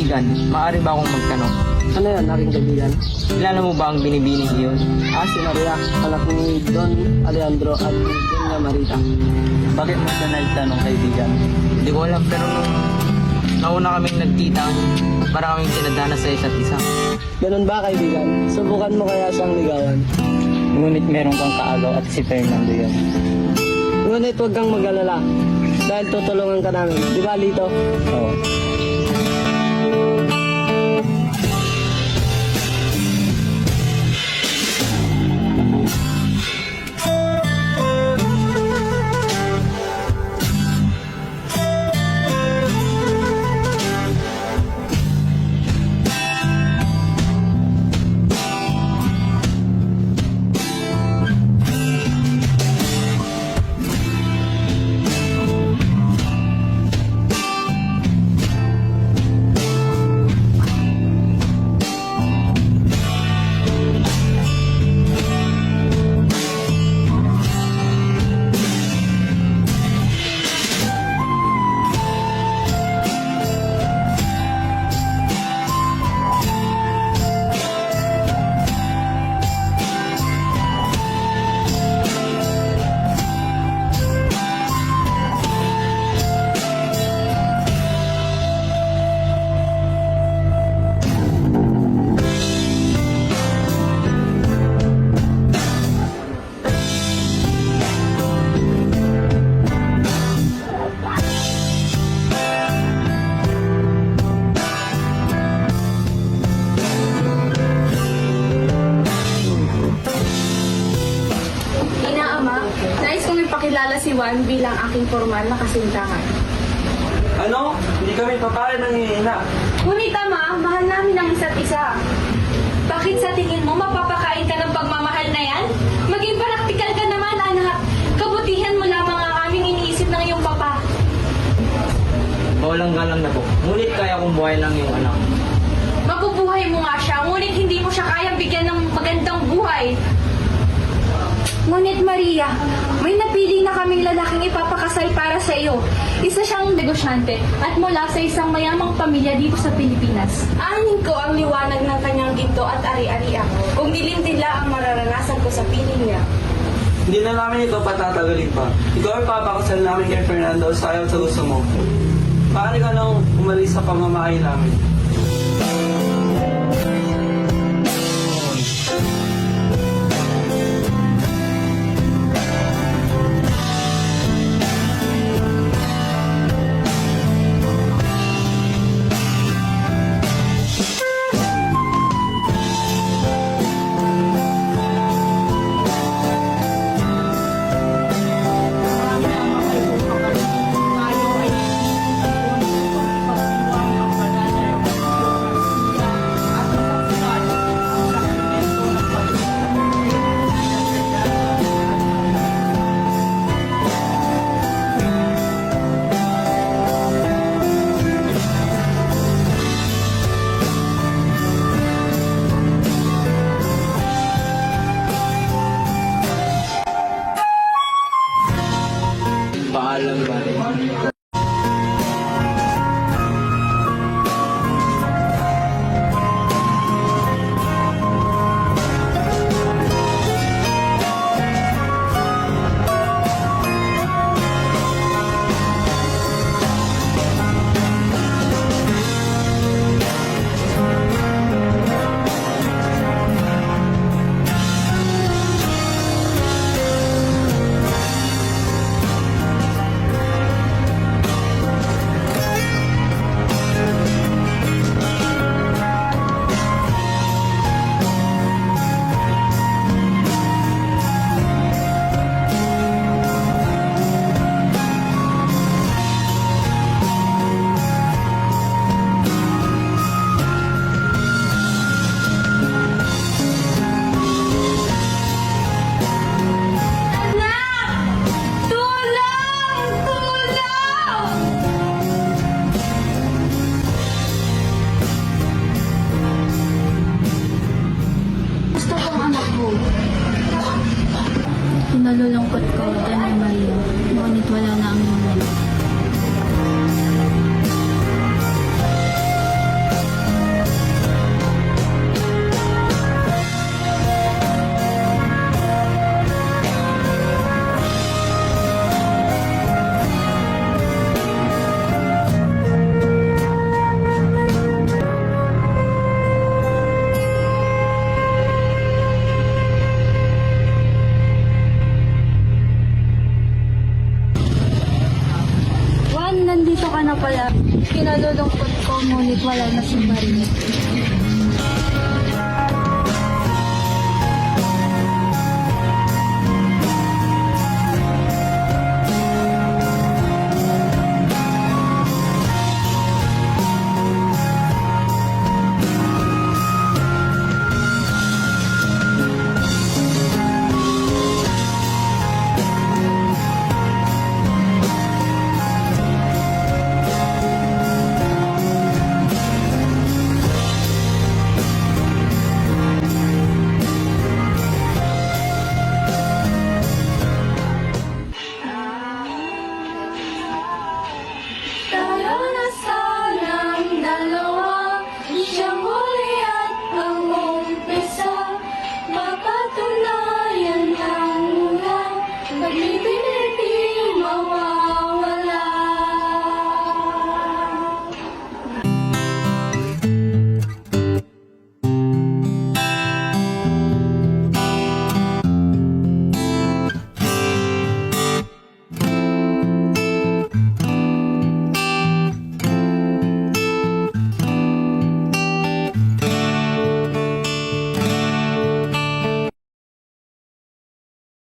kaibigan, maaari ba akong magtanong? Ano yan, aking kaibigan? Kilala mo ba ang binibining iyon? Si Maria, anak ni Don Alejandro at ni Doña Marita. Bakit mo siya nagtanong, kaibigan? Hindi ko alam, pero nung nauna kaming nagkita, para kaming sinadana sa isa't isa. Ganun ba, kaibigan? Subukan mo kaya siyang ligawan. Ngunit meron kang kaagaw at si Fernando yun. Ngunit huwag kang mag-alala. Dahil tutulungan ka namin. Di ba, Lito? Oo. Nais kong ipakilala si Juan bilang aking formal na kasintahan. Ano? Hindi kami papayag ng hihina. Ngunit ama, mahal namin ang isa't isa. Bakit sa tingin mo mapapakain ka ng pagmamahal na yan? Maging praktikal ka naman, anak. Kabutihan mo lamang ang aming iniisip ng iyong papa. Bawalang galang na po. Ngunit kaya kong buhay lang yung anak. Mabubuhay mo nga siya, ngunit hindi mo siya kayang bigyan ng magandang buhay. Ngunit Maria, may napili na kaming lalaking ipapakasal para sa iyo. Isa siyang negosyante at mula sa isang mayamang pamilya dito sa Pilipinas. Anin ko ang liwanag ng kanyang ginto at ari-arian. Kung dilindila ang mararanasan ko sa piling niya. Hindi na namin ito patatagalin pa. Ikaw ay papakasal namin kay Fernando sa ayaw sa gusto mo. Paano ka nang umalis sa pamamahay namin? Paalam ba? nandito ka na pala. Kinalulungkot ko, ngunit wala na si Marie.